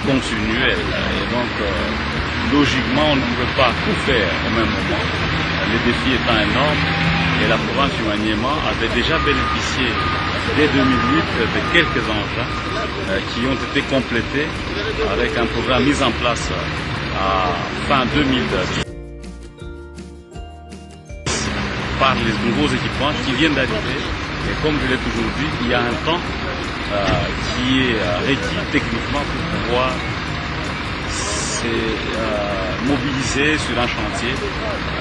continuelle. Et donc, logiquement, on ne pouvait pas tout faire au même moment. Les défis étant énormes, et la province du Maniema avait déjà bénéficié dès 2008 de quelques engins qui ont été complétés avec un programme mis en place à fin 2010 par les nouveaux équipements qui viennent d'arriver. Et comme je l'ai toujours dit, il y a un temps qui est requis techniquement pour pouvoir se mobiliser sur un chantier,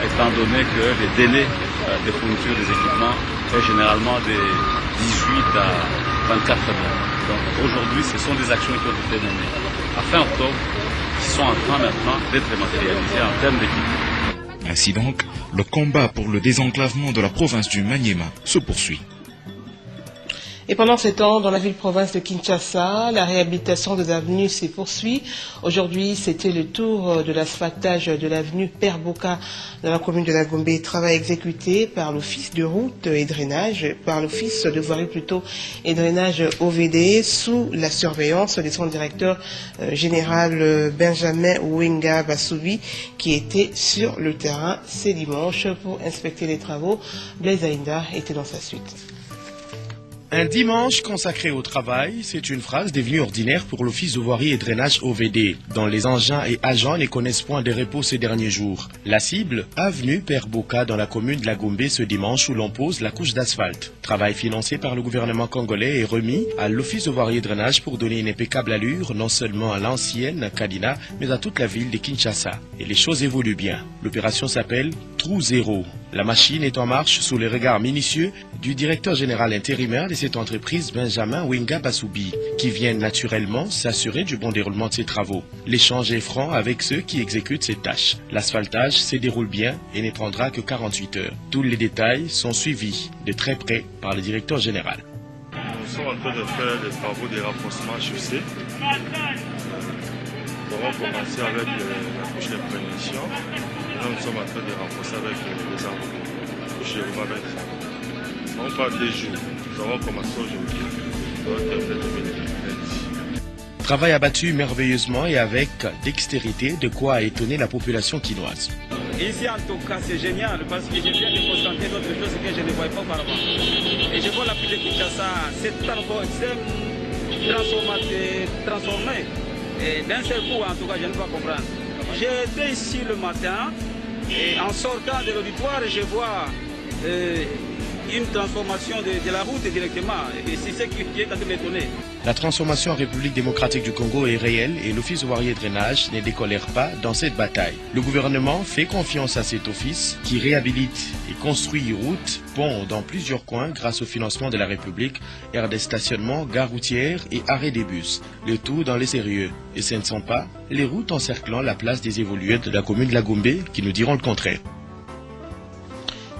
étant donné que les délais de fourniture des équipements est généralement de 18 à 24 mois. Donc aujourd'hui, ce sont des actions qui ont été menées à fin octobre, qui sont en train maintenant d'être matérialisées en termes d'équipements. Ainsi donc, le combat pour le désenclavement de la province du Maniema se poursuit. Et pendant ce temps, dans la ville-province de Kinshasa, la réhabilitation des avenues s'est poursuivie. Aujourd'hui, c'était le tour de l'asphaltage de l'avenue Père Boka dans la commune de la Gombe. Travail exécuté par l'Office de route et drainage, par l'Office de voirie plutôt et drainage OVD, sous la surveillance de son directeur général Benjamin Wenga Basoubi, qui était sur le terrain ce dimanche pour inspecter les travaux. Blaise Aïnda était dans sa suite. Un dimanche consacré au travail, c'est une phrase devenue ordinaire pour l'Office de voirie et drainage OVD, dont les engins et agents ne connaissent point de repos ces derniers jours. La cible, avenue Père Boka dans la commune de la Gombe ce dimanche où l'on pose la couche d'asphalte. Travail financé par le gouvernement congolais et remis à l'Office de voirie et drainage pour donner une impeccable allure non seulement à l'ancienne Kadina, mais à toute la ville de Kinshasa. Et les choses évoluent bien. L'opération s'appelle Trou Zéro. La machine est en marche sous les regards minutieux du directeur général intérimaire de cette entreprise, Benjamin Wenga Basoubi, qui vient naturellement s'assurer du bon déroulement de ses travaux. L'échange est franc avec ceux qui exécutent ces tâches. L'asphaltage se déroule bien et ne prendra que 48 heures. Tous les détails sont suivis de très près par le directeur général. Nous sommes en train de faire des travaux de renforcement chaussée. Nous avons commencé avec la couche de prévention. Maintenant, nous sommes en train de renforcer avec les arbres. Couche de roulement. On parle des jours. Nous avons commencé aujourd'hui. Nous avons terminé lundi. Travail abattu merveilleusement et avec dextérité, de quoi étonner la population quinoise. Ici, en tout cas, c'est génial parce que je viens de constater d'autres choses que je ne voyais pas auparavant. Et je vois la ville de Kinshasa, c'est transformé. Et d'un seul coup, en tout cas, je ne peux pas comprendre. J'étais ici le matin et en sortant de l'auditoire, je vois une transformation de la route directement. Et c'est ce qui est en train d'étonner. La transformation en République démocratique du Congo est réelle et l'Office de voirie et drainage ne décolère pas dans cette bataille. Le gouvernement fait confiance à cet office qui réhabilite et construit routes, ponts dans plusieurs coins grâce au financement de la République, aires de stationnement, gares routières et arrêts des bus. Le tout dans les sérieux. Et ce ne sont pas les routes encerclant la place des évolués de la commune de la Gombe qui nous diront le contraire.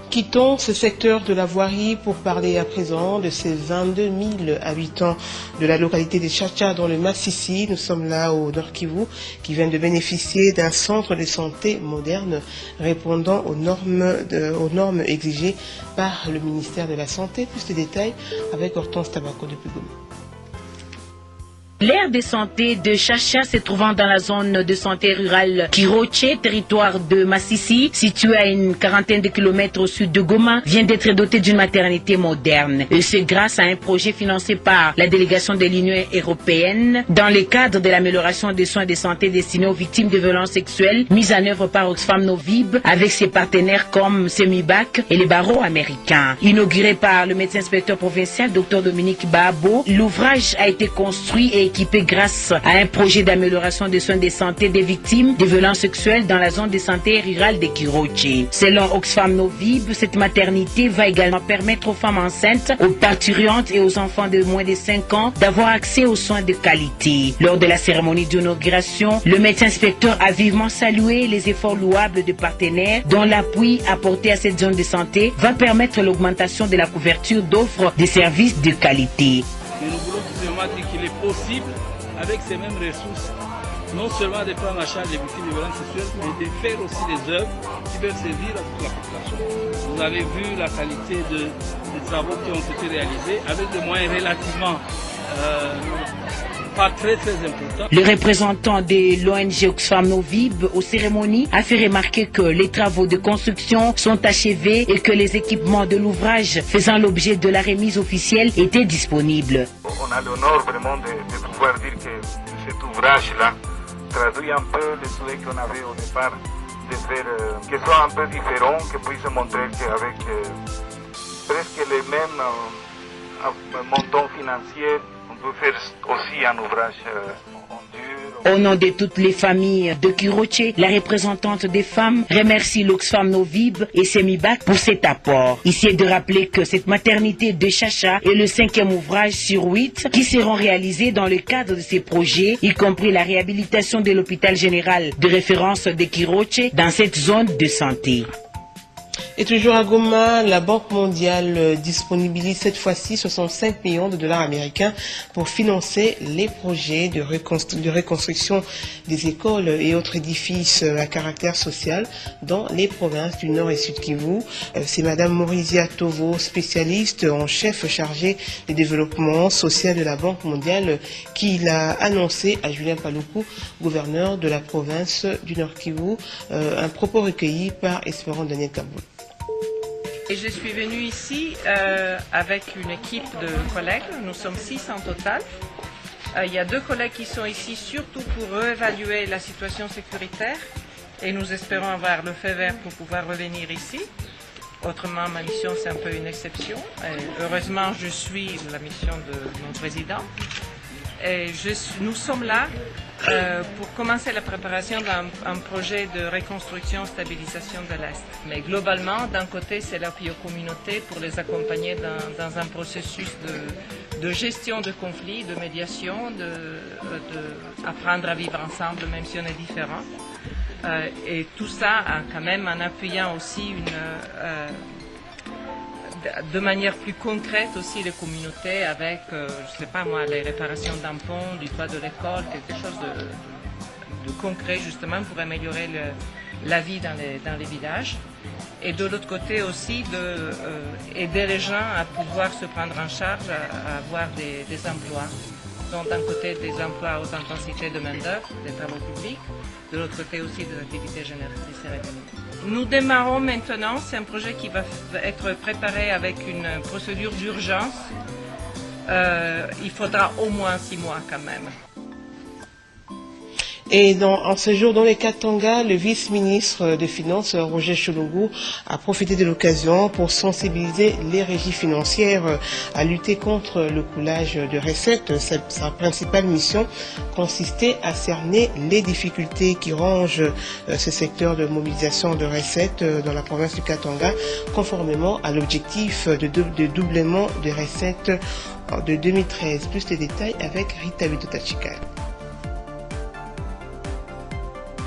Quittons ce secteur de la voirie pour parler à présent de ces 22 000 habitants de la localité de Chacha dans le Massissi. Nous sommes là au Nord Kivu qui vient de bénéficier d'un centre de santé moderne répondant aux normes exigées par le ministère de la Santé. Plus de détails avec Hortense Tabako depuis Goma. L'aire de santé de Chacha se trouvant dans la zone de santé rurale Kiroche, territoire de Massissi, situé à une quarantaine de kilomètres au sud de Goma, vient d'être dotée d'une maternité moderne. Et c'est grâce à un projet financé par la délégation de l'Union européenne dans le cadre de l'amélioration des soins de santé destinés aux victimes de violences sexuelles, mise en œuvre par Oxfam Novib avec ses partenaires comme Semibac et les barreaux américains. Inauguré par le médecin inspecteur provincial Dr Dominique Babo, l'ouvrage a été construit et équipé grâce à un projet d'amélioration des soins de santé des victimes de violences sexuelles dans la zone de santé rurale de Kiroche. Selon Oxfam Novib, cette maternité va également permettre aux femmes enceintes, aux parturientes et aux enfants de moins de 5 ans d'avoir accès aux soins de qualité. Lors de la cérémonie d'inauguration, le médecin inspecteur a vivement salué les efforts louables de partenaires dont l'appui apporté à cette zone de santé va permettre l'augmentation de la couverture d'offres de services de qualité. Mais nous voulons tout simplement dire qu'il est possible, avec ces mêmes ressources, non seulement de prendre en charge les victimes de violences sexuelles, mais de faire aussi des œuvres qui peuvent servir à toute la population. Vous avez vu la qualité des travaux qui ont été réalisés avec des moyens relativement pas très important. Le représentant de l'ONG Oxfam Novib aux cérémonies a fait remarquer que les travaux de construction sont achevés et que les équipements de l'ouvrage faisant l'objet de la remise officielle étaient disponibles. On a l'honneur vraiment de pouvoir dire que cet ouvrage-là traduit un peu les souhaits qu'on avait au départ, de faire que soit un peu différent, que puisse montrer qu'avec presque les mêmes montants financiers, on peut faire aussi un ouvrage en dur. Au nom de toutes les familles de Kiroche, la représentante des femmes remercie l'Oxfam Novib et Semibac pour cet apport. Ici est de rappeler que cette maternité de Chacha est le 5e ouvrage sur 8 qui seront réalisés dans le cadre de ces projets, y compris la réhabilitation de l'hôpital général de référence de Kiroche dans cette zone de santé. Et toujours à Goma, la Banque mondiale disponibilise cette fois-ci 65 millions de dollars américains pour financer les projets de reconstruction des écoles et autres édifices à caractère social dans les provinces du Nord et Sud Kivu. C'est Madame Morizia Tovo, spécialiste en chef chargée du développement social de la Banque mondiale, qui l'a annoncé à Julien Paluku, gouverneur de la province du Nord Kivu. Un propos recueilli par Espérance Daniel Kaboul. Et je suis venue ici avec une équipe de collègues, nous sommes 6 en total. Il y a 2 collègues qui sont ici surtout pour réévaluer la situation sécuritaire et nous espérons avoir le feu vert pour pouvoir revenir ici. Autrement, ma mission c'est un peu une exception. Et heureusement, je suis la mission de mon président. Et nous sommes là pour commencer la préparation d'un projet de reconstruction et stabilisation de l'Est. Mais globalement, d'un côté, c'est l'appui aux communautés pour les accompagner dans un processus de gestion de conflits, de médiation, d'apprendre à vivre ensemble même si on est différents. Et tout ça quand même en appuyant aussi de manière plus concrète aussi les communautés avec, je ne sais pas moi, les réparations d'un pont, du toit de l'école, quelque chose de concret justement pour améliorer la vie dans les villages. Et de l'autre côté aussi aider les gens à pouvoir se prendre en charge, à avoir des emplois. Donc d'un côté des emplois aux intensités de main-d'œuvre, des travaux publics, de l'autre côté aussi des activités génératrices et revenus. Nous démarrons maintenant, c'est un projet qui va être préparé avec une procédure d'urgence. Il faudra au moins 6 mois quand même. Et en ce jour dans les Katanga, le vice-ministre des Finances, Roger Chulungu, a profité de l'occasion pour sensibiliser les régies financières à lutter contre le coulage de recettes. Sa principale mission consistait à cerner les difficultés qui rongent ce secteur de mobilisation de recettes dans la province du Katanga, conformément à l'objectif de doublement des recettes de 2013. Plus de détails avec Rita Vitotachika.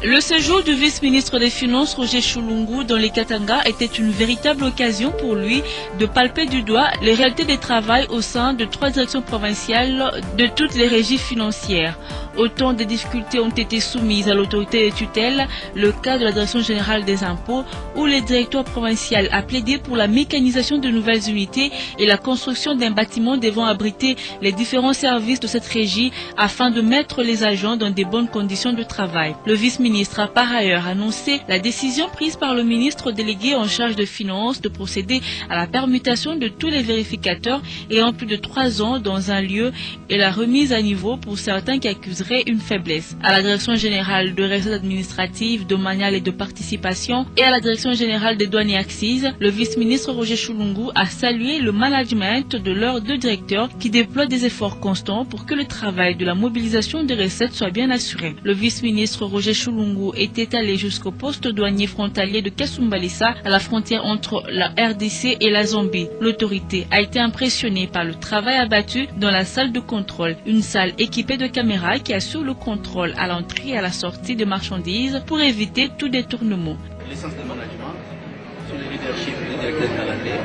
Le séjour du vice-ministre des Finances Roger Chulungu dans les Katanga était une véritable occasion pour lui de palper du doigt les réalités des travail au sein de 3 directions provinciales de toutes les régies financières. Autant de difficultés ont été soumises à l'autorité de tutelle, le cas de la Direction générale des impôts, où le directoire provincial a plaidé pour la mécanisation de nouvelles unités et la construction d'un bâtiment devant abriter les différents services de cette régie afin de mettre les agents dans de bonnes conditions de travail. Le vice-ministre a par ailleurs annoncé la décision prise par le ministre délégué en charge de finances de procéder à la permutation de tous les vérificateurs ayant plus de 3 ans dans un lieu et la remise à niveau pour certains qui accuseraient une faiblesse. À la Direction générale de recettes administratives, domaniales et de participation et à la Direction générale des douanes et accises, le vice-ministre Roger Chulungu a salué le management de leurs 2 directeurs qui déploient des efforts constants pour que le travail de la mobilisation des recettes soit bien assuré. Le vice-ministre Roger Chulungu était allé jusqu'au poste douanier frontalier de Kasumbalissa à la frontière entre la RDC et la Zambie. L'autorité a été impressionnée par le travail abattu dans la salle de contrôle, une salle équipée de caméras qui assure le contrôle à l'entrée et à la sortie de marchandises pour éviter tout détournement. L'essence de management, sur le leadership du directeur canadien,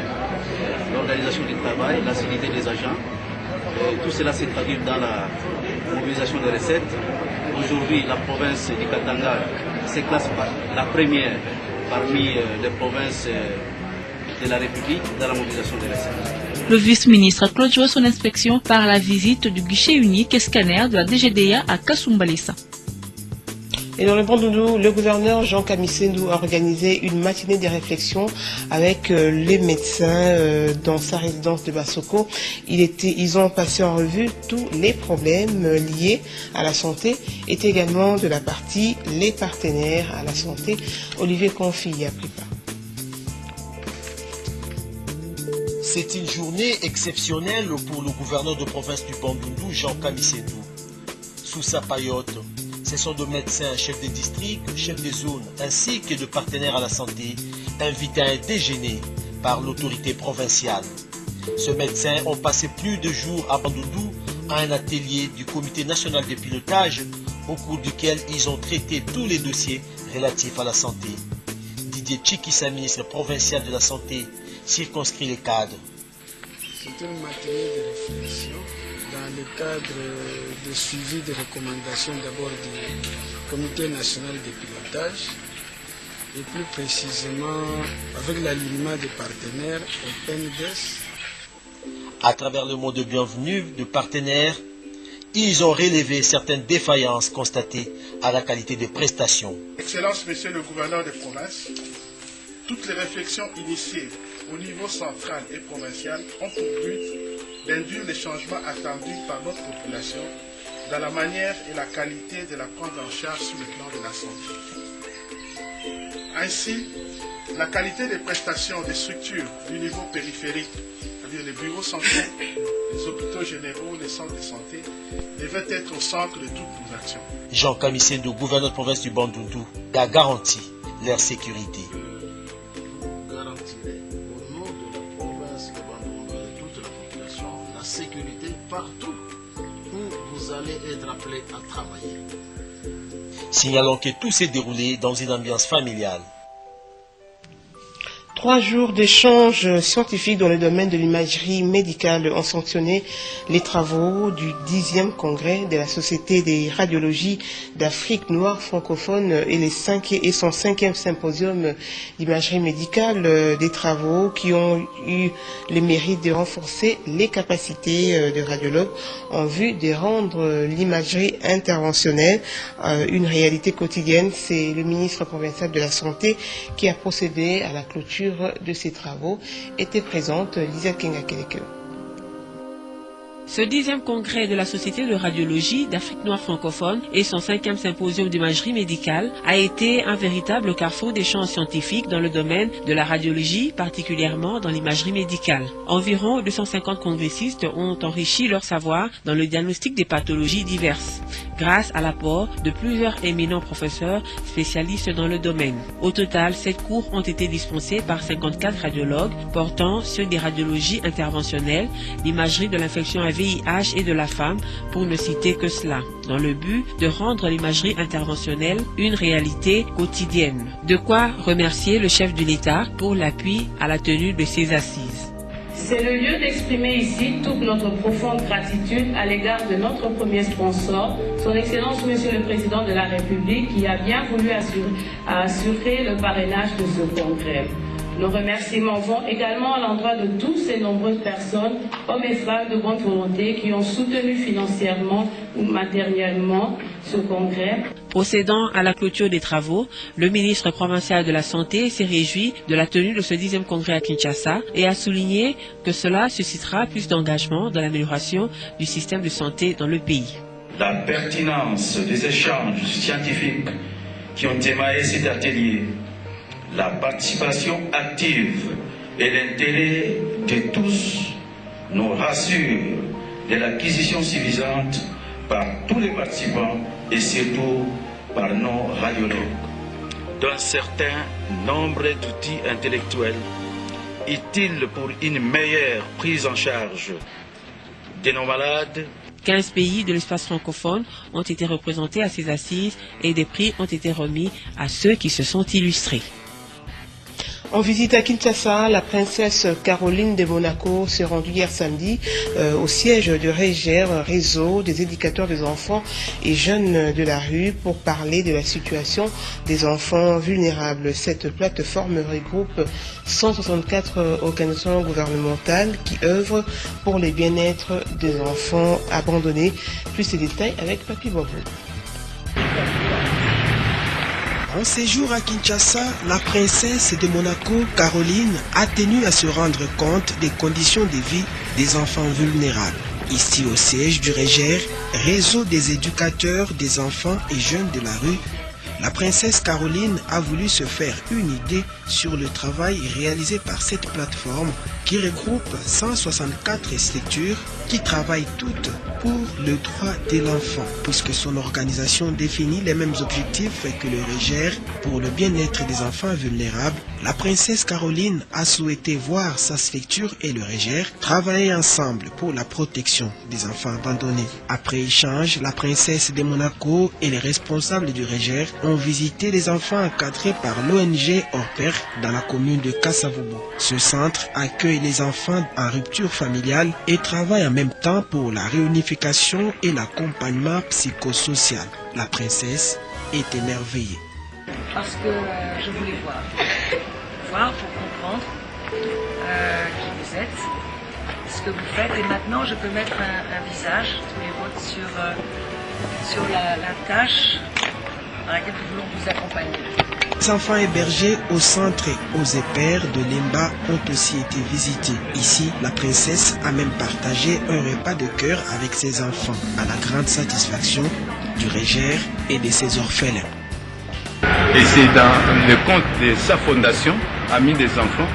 l'organisation du travail, l'assiduité des agents, tout cela s'est traduit dans la mobilisation des recettes. Aujourd'hui, la province du Katanga se classe la première parmi les provinces de la République dans la mobilisation des recettes. Le vice-ministre a clôturé son inspection par la visite du guichet unique et scanner de la DGDA à Kasumbalesa. Et dans le Bandundu, le gouverneur Jean Kamissendu a organisé une matinée de réflexion avec les médecins dans sa résidence de Bassoko. Ils ont passé en revue tous les problèmes liés à la santé et également de la partie les partenaires à la santé. Olivier Confi a pris part. C'est une journée exceptionnelle pour le gouverneur de province du Bandundu, Jean Kamissendu. Sous sa paillote, ce sont de médecins, chefs de district, chefs de zone, ainsi que de partenaires à la santé, invités à un déjeuner par l'autorité provinciale. Ces médecins ont passé plus de jours à Bandundu à un atelier du comité national de pilotage, au cours duquel ils ont traité tous les dossiers relatifs à la santé. Didier Tchikissa, ministre provincial de la santé, circonscrit les cadres. C'est une matinée de réflexion dans le cadre de suivi des recommandations d'abord du comité national de pilotage et plus précisément avec l'alignement des partenaires au PNDES. À travers le mot de bienvenue de partenaires, ils ont relevé certaines défaillances constatées à la qualité des prestations. Excellence, Monsieur le gouverneur de province, toutes les réflexions initiées au niveau central et provincial ont pour but d'induire les changements attendus par notre population dans la manière et la qualité de la prendre en charge sur le plan de la santé. Ainsi, la qualité des prestations des structures du niveau périphérique, c'est-à-dire les bureaux santé, les hôpitaux généraux, les centres de santé, devait être au centre de toutes nos actions. Jean Kamissendu, gouverneur de province du Bandundu, a garanti leur sécurité. Sécurité partout où vous allez être appelé à travailler. Signalons que tout s'est déroulé dans une ambiance familiale. 3 jours d'échanges scientifiques dans le domaine de l'imagerie médicale ont sanctionné les travaux du 10e congrès de la Société des radiologies d'Afrique noire francophone et son 5e symposium d'imagerie médicale, des travaux qui ont eu le mérite de renforcer les capacités de radiologues en vue de rendre l'imagerie interventionnelle une réalité quotidienne. C'est le ministre provincial de la Santé qui a procédé à la clôture de ces travaux. Était présente Lisa Kenga-Keleke. Ce 10e congrès de la Société de radiologie d'Afrique noire francophone et son 5e symposium d'imagerie médicale a été un véritable carrefour d'échanges scientifiques dans le domaine de la radiologie, particulièrement dans l'imagerie médicale. Environ 250 congressistes ont enrichi leur savoir dans le diagnostic des pathologies diverses, grâce à l'apport de plusieurs éminents professeurs spécialistes dans le domaine. Au total, 7 cours ont été dispensés par 54 radiologues portant sur des radiologies interventionnelles, l'imagerie de l'infection à VIH et de la femme, pour ne citer que cela, dans le but de rendre l'imagerie interventionnelle une réalité quotidienne. De quoi remercier le chef de l'État pour l'appui à la tenue de ces assises. C'est le lieu d'exprimer ici toute notre profonde gratitude à l'égard de notre premier sponsor, son Excellence Monsieur le Président de la République, qui a bien voulu assurer le parrainage de ce congrès. Nos remerciements vont également à l'endroit de toutes ces nombreuses personnes, hommes et femmes de bonne volonté, qui ont soutenu financièrement ou matériellement ce congrès. Procédant à la clôture des travaux, le ministre provincial de la Santé s'est réjoui de la tenue de ce 10e congrès à Kinshasa et a souligné que cela suscitera plus d'engagement dans l'amélioration du système de santé dans le pays. La pertinence des échanges scientifiques qui ont émaillé cet atelier, la participation active et l'intérêt de tous nous rassurent de l'acquisition suffisante par tous les participants et surtout par nos radiologues d'un certain nombre d'outils intellectuels utiles pour une meilleure prise en charge de nos malades. 15 pays de l'espace francophone ont été représentés à ces assises et des prix ont été remis à ceux qui se sont illustrés. En visite à Kinshasa, la princesse Caroline de Monaco s'est rendue hier samedi au siège de REGER, réseau des éducateurs des enfants et jeunes de la rue, pour parler de la situation des enfants vulnérables. Cette plateforme regroupe 164 organisations gouvernementales qui œuvrent pour le bien-être des enfants abandonnés. Plus de détails avec Papi Bobo. En séjour à Kinshasa, la princesse de Monaco, Caroline, a tenu à se rendre compte des conditions de vie des enfants vulnérables. Ici au siège du REGER, réseau des éducateurs des enfants et jeunes de la rue, la princesse Caroline a voulu se faire une idée sur le travail réalisé par cette plateforme qui regroupe 164 structures qui travaillent toutes pour le droit de l'enfant, puisque son organisation définit les mêmes objectifs que le REGER pour le bien-être des enfants vulnérables. La princesse Caroline a souhaité voir sa structure et le REGER travailler ensemble pour la protection des enfants abandonnés. Après échange, la princesse de Monaco et les responsables du REGER ont visité les enfants encadrés par l'ONG Orper dans la commune de Kasavubu. Ce centre accueille les enfants en rupture familiale et travaille en même temps pour la réunification et l'accompagnement psychosocial. La princesse est émerveillée. Parce que je voulais voir pour comprendre qui vous êtes, ce que vous faites, et maintenant je peux mettre un visage et votre sur la tâche dans laquelle nous voulons vous accompagner. Les enfants hébergés au centre Ozepère de Lemba ont aussi été visités. Ici, la princesse a même partagé un repas de cœur avec ses enfants, à la grande satisfaction du REGER et de ses orphelins. Et c'est dans le compte de sa fondation, Amis des enfants,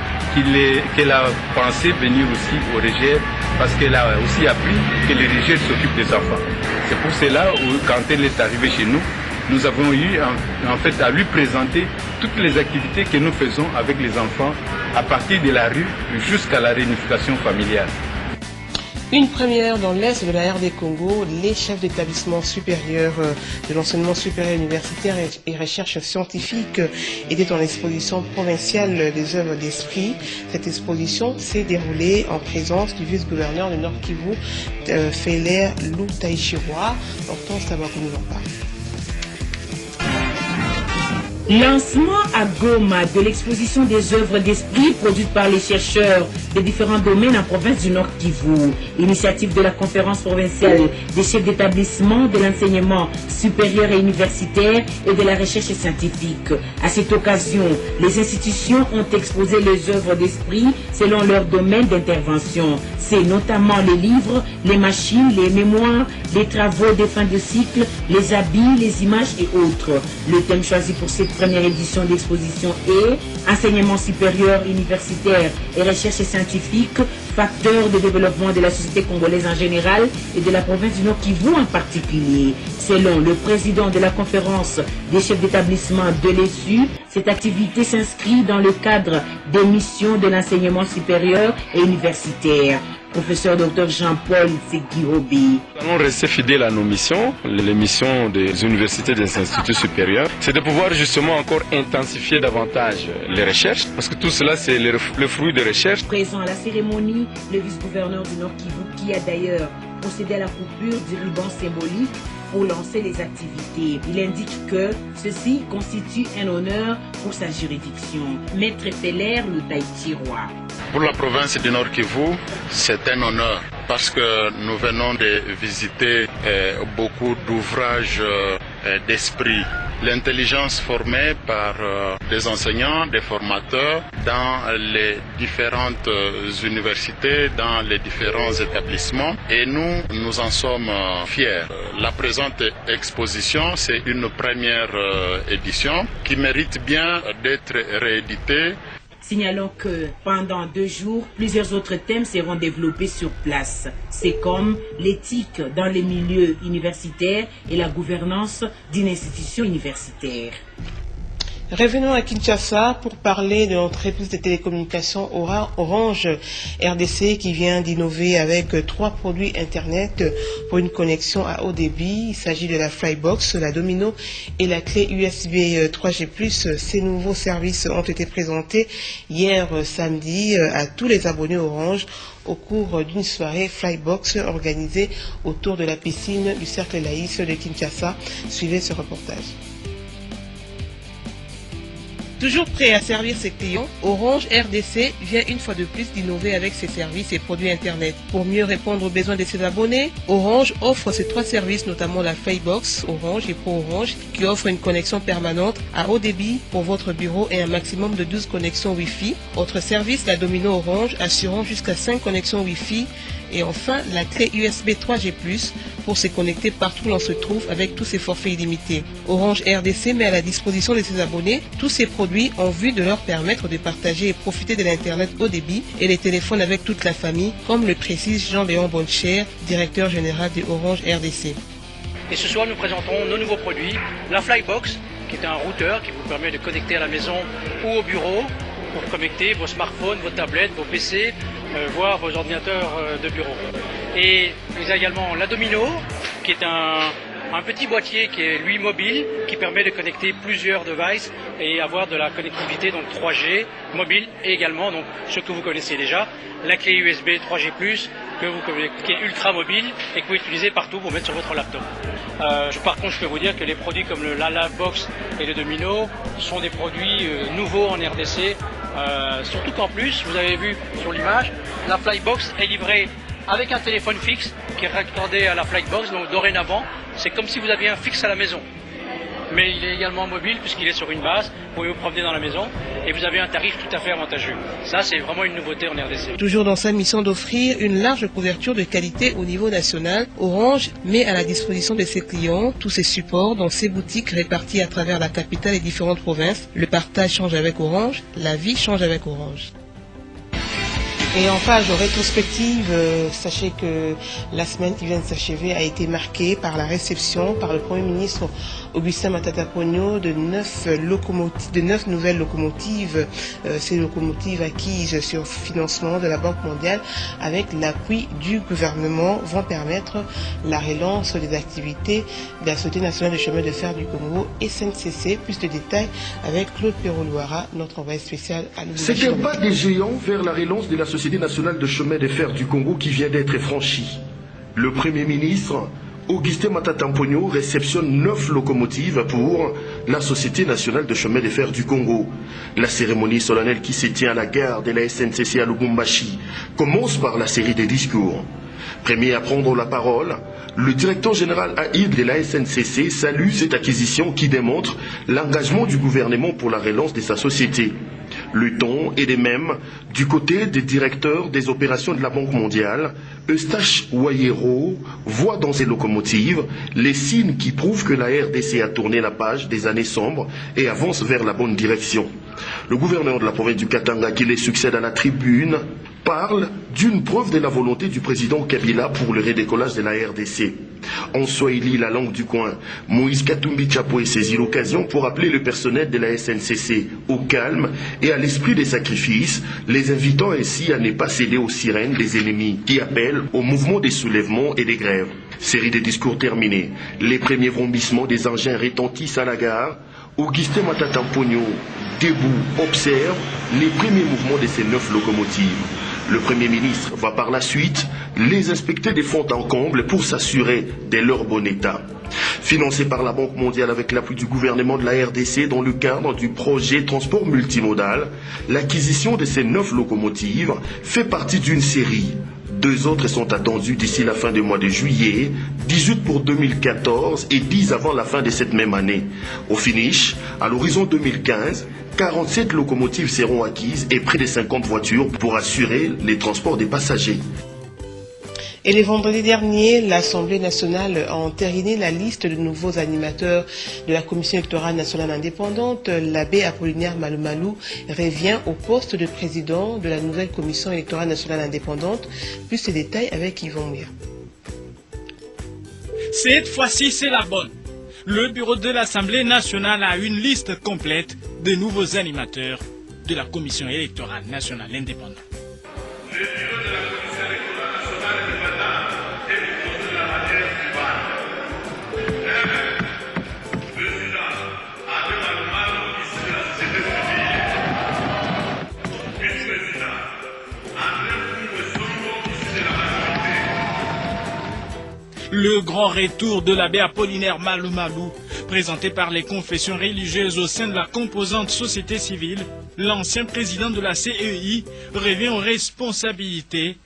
qu'elle a pensé venir aussi au REGER, parce qu'elle a aussi appris que le REGER s'occupe des enfants. C'est pour cela que quand elle est arrivée chez nous, nous avons eu en fait à lui présenter toutes les activités que nous faisons avec les enfants à partir de la rue jusqu'à la réunification familiale. Une première dans l'Est de la RD Congo, les chefs d'établissement supérieur de l'enseignement supérieur universitaire et recherche scientifique étaient en exposition provinciale des œuvres d'esprit. Cette exposition s'est déroulée en présence du vice-gouverneur du Nord Kivu, Feller Lutaïchiroa. Hortense Tabakou nous en parle. Lancement à Goma de l'exposition des œuvres d'esprit produites par les chercheurs des différents domaines en province du Nord Kivu. Initiative de la conférence provinciale des chefs d'établissement de l'enseignement supérieur et universitaire et de la recherche scientifique. À cette occasion, les institutions ont exposé les œuvres d'esprit selon leur domaine d'intervention. C'est notamment les livres, les machines, les mémoires, les travaux de fin de cycle, les habits, les images et autres. Le thème choisi pour cette première édition d'exposition est enseignement supérieur, universitaire et recherche scientifique, facteur de développement de la société congolaise en général et de la province du Nord Kivu en particulier. Selon le président de la conférence des chefs d'établissement de l'ESU, cette activité s'inscrit dans le cadre des missions de l'enseignement supérieur et universitaire. Professeur Dr Jean-Paul Seguihobi. Nous allons rester fidèles à nos missions, les missions des universités et des instituts supérieurs. C'est de pouvoir justement encore intensifier davantage les recherches, parce que tout cela c'est le fruit de recherche. Présent à la cérémonie, le vice-gouverneur du Nord Kivu, qui a d'ailleurs procédé à la coupure du ruban symbolique pour lancer les activités. Il indique que ceci constitue un honneur pour sa juridiction. Maître Feller Lutaïchiroa. Pour la province du Nord Kivu, c'est un honneur parce que nous venons de visiter beaucoup d'ouvrages d'esprit. L'intelligence formée par des enseignants, des formateurs dans les différentes universités, dans les différents établissements, et nous en sommes fiers. La présente exposition, c'est une première édition qui mérite bien d'être rééditée. Signalons que pendant 2 jours, plusieurs autres thèmes seront développés sur place. C'est comme l'éthique dans les milieux universitaires et la gouvernance d'une institution universitaire. Revenons à Kinshasa pour parler de l'entreprise de télécommunications Orange RDC qui vient d'innover avec 3 produits Internet pour une connexion à haut débit. Il s'agit de la Flybox, la Domino et la clé USB 3G+. Ces nouveaux services ont été présentés hier samedi à tous les abonnés Orange au cours d'une soirée Flybox organisée autour de la piscine du Cercle Laïs de Kinshasa. Suivez ce reportage. Toujours prêt à servir ses clients, Orange RDC vient une fois de plus d'innover avec ses services et produits Internet. Pour mieux répondre aux besoins de ses abonnés, Orange offre ses 3 services, notamment la Flybox Orange et Pro Orange, qui offre une connexion permanente à haut débit pour votre bureau et un maximum de 12 connexions Wi-Fi. Autre service, la Domino Orange, assurant jusqu'à 5 connexions Wi-Fi. Et enfin, la clé USB 3G+, pour se connecter partout où l'on se trouve avec tous ses forfaits illimités. Orange RDC met à la disposition de ses abonnés tous ces produits en vue de leur permettre de partager et profiter de l'Internet haut débit et les téléphones avec toute la famille, comme le précise Jean-Léon Boncher, directeur général de Orange RDC. Et ce soir, nous présentons nos nouveaux produits, la Flybox, qui est un routeur qui vous permet de connecter à la maison ou au bureau, pour connecter vos smartphones, vos tablettes, vos PC, voire vos ordinateurs de bureau. Et il y a également la Domino, qui est un petit boîtier qui est lui mobile, qui permet de connecter plusieurs devices et avoir de la connectivité donc 3G mobile, et également donc ce que vous connaissez déjà, la clé USB 3G+, qui est ultra mobile et que vous utilisez partout pour mettre sur votre laptop. Par contre, je peux vous dire que les produits comme le Flybox et le Domino sont des produits nouveaux en RDC, surtout qu'en plus, vous avez vu sur l'image, la Flybox est livrée avec un téléphone fixe qui est raccordé à la Flybox, donc dorénavant, c'est comme si vous aviez un fixe à la maison. Mais il est également mobile puisqu'il est sur une base, vous pouvez vous promener dans la maison et vous avez un tarif tout à fait avantageux. Ça, c'est vraiment une nouveauté en RDC. Toujours dans sa mission d'offrir une large couverture de qualité au niveau national, Orange met à la disposition de ses clients tous ses supports dans ses boutiques réparties à travers la capitale et différentes provinces. Le partage change avec Orange, la vie change avec Orange. Et en page rétrospective, sachez que la semaine qui vient de s'achever a été marquée par la réception par le Premier ministre Augustin Matata Ponyo de 9 nouvelles locomotives. Ces locomotives acquises sur financement de la Banque mondiale avec l'appui du gouvernement vont permettre la relance des activités de la Société nationale de chemin de fer du Congo, SNCC. Plus de détails avec Claude Perroulouara, notre envoyé spécial à Lubumbashi. C'est un pas des géants vers la relance de la Société nationale de chemin de fer du Congo qui vient d'être franchi. Le Premier ministre Augustin Matata Ponyo réceptionne 9 locomotives pour la Société nationale de chemin de fer du Congo. La cérémonie solennelle qui se tient à la gare de la SNCC à Lubumbashi commence par la série de discours. Premier à prendre la parole, le directeur général AID de la SNCC salue cette acquisition qui démontre l'engagement du gouvernement pour la relance de sa société. Le ton est le même du côté des directeurs des opérations de la Banque mondiale. Eustache Wayero voit dans ces locomotives les signes qui prouvent que la RDC a tourné la page des années sombres et avance vers la bonne direction. Le gouverneur de la province du Katanga qui les succède à la tribune parle d'une preuve de la volonté du président Kabila pour le redécollage de la RDC. En Swahili, la langue du coin, Moïse Katumbi Chapoe saisit l'occasion pour appeler le personnel de la SNCC au calme et à l'esprit des sacrifices, les invitant ainsi à ne pas céder aux sirènes des ennemis qui appellent au mouvement des soulèvements et des grèves. Série de discours terminés, les premiers vrombissements des engins retentissent à la gare. Augustin Matata Ponyo, debout, observe les premiers mouvements de ces 9 locomotives. Le Premier ministre va par la suite les inspecter de fond en comble pour s'assurer de leur bon état. Financé par la Banque mondiale avec l'appui du gouvernement de la RDC dans le cadre du projet transport multimodal, l'acquisition de ces 9 locomotives fait partie d'une série. 2 autres sont attendus d'ici la fin du mois de juillet, 18 pour 2014 et 10 avant la fin de cette même année. Au finish, à l'horizon 2015, 47 locomotives seront acquises et près de 50 voitures pour assurer les transports des passagers. Et le vendredi dernier, l'Assemblée nationale a entériné la liste de nouveaux animateurs de la Commission électorale nationale indépendante. L'abbé Apollinaire Malumalou revient au poste de président de la nouvelle Commission électorale nationale indépendante. Plus de détails avec Yvon Mouya. Cette fois-ci, c'est la bonne. Le bureau de l'Assemblée nationale a une liste complète des nouveaux animateurs de la Commission électorale nationale indépendante. Le grand retour de l'abbé Apollinaire Malou Malou, présenté par les confessions religieuses au sein de la composante société civile, l'ancien président de la CEI revient aux responsabilités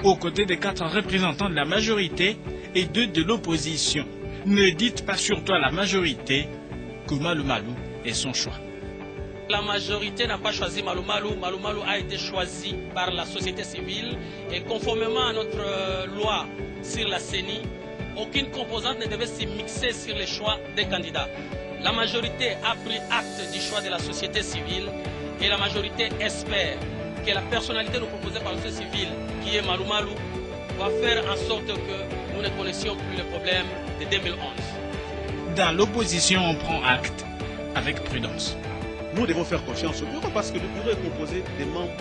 aux côtés des 4 représentants de la majorité et 2 de l'opposition. Ne dites pas surtout à la majorité que Malou Malou est son choix. La majorité n'a pas choisi Malou Malou. Malou Malou a été choisi par la société civile et conformément à notre loi sur la CENI, aucune composante ne devait s'immiscer sur les choix des candidats. La majorité a pris acte du choix de la société civile et la majorité espère que la personnalité nous proposée par la société civile, qui est Malou Malou, va faire en sorte que nous ne connaissions plus les problèmes de 2011. Dans l'opposition, on prend acte avec prudence. Nous devons faire confiance au bureau parce que le bureau est composé des membres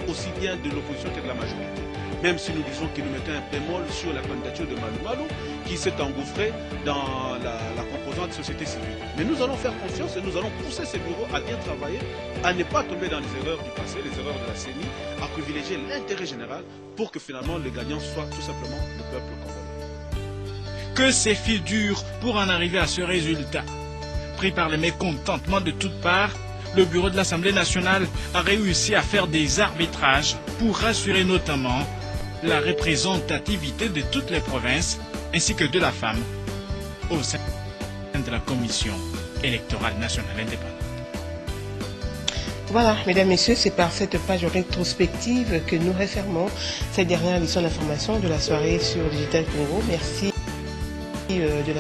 aussi bien de l'opposition que de la majorité. Même si nous disons qu'il nous mettait un bémol sur la candidature de Malou Malou, qui s'est engouffré dans la composante société civile. Mais nous allons faire confiance et nous allons pousser ces bureaux à bien travailler, à ne pas tomber dans les erreurs du passé, les erreurs de la CENI, à privilégier l'intérêt général pour que finalement le gagnant soit tout simplement le peuple congolais. Que ces filles durent pour en arriver à ce résultat. Pris par le mécontentement de toutes parts, le bureau de l'Assemblée nationale a réussi à faire des arbitrages pour rassurer notamment la représentativité de toutes les provinces ainsi que de la femme au sein de la Commission électorale nationale indépendante. Voilà, mesdames, messieurs, c'est par cette page rétrospective que nous refermons cette dernière édition d'information de la soirée sur Digital Congo. Merci de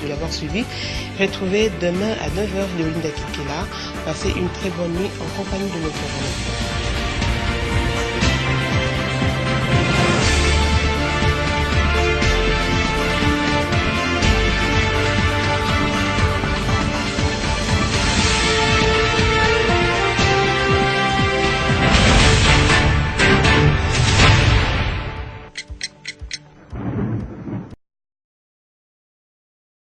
l'avoir suivi. Retrouvez demain à 9h Léoline Dakikela. Passez une très bonne nuit en compagnie de nos programmes.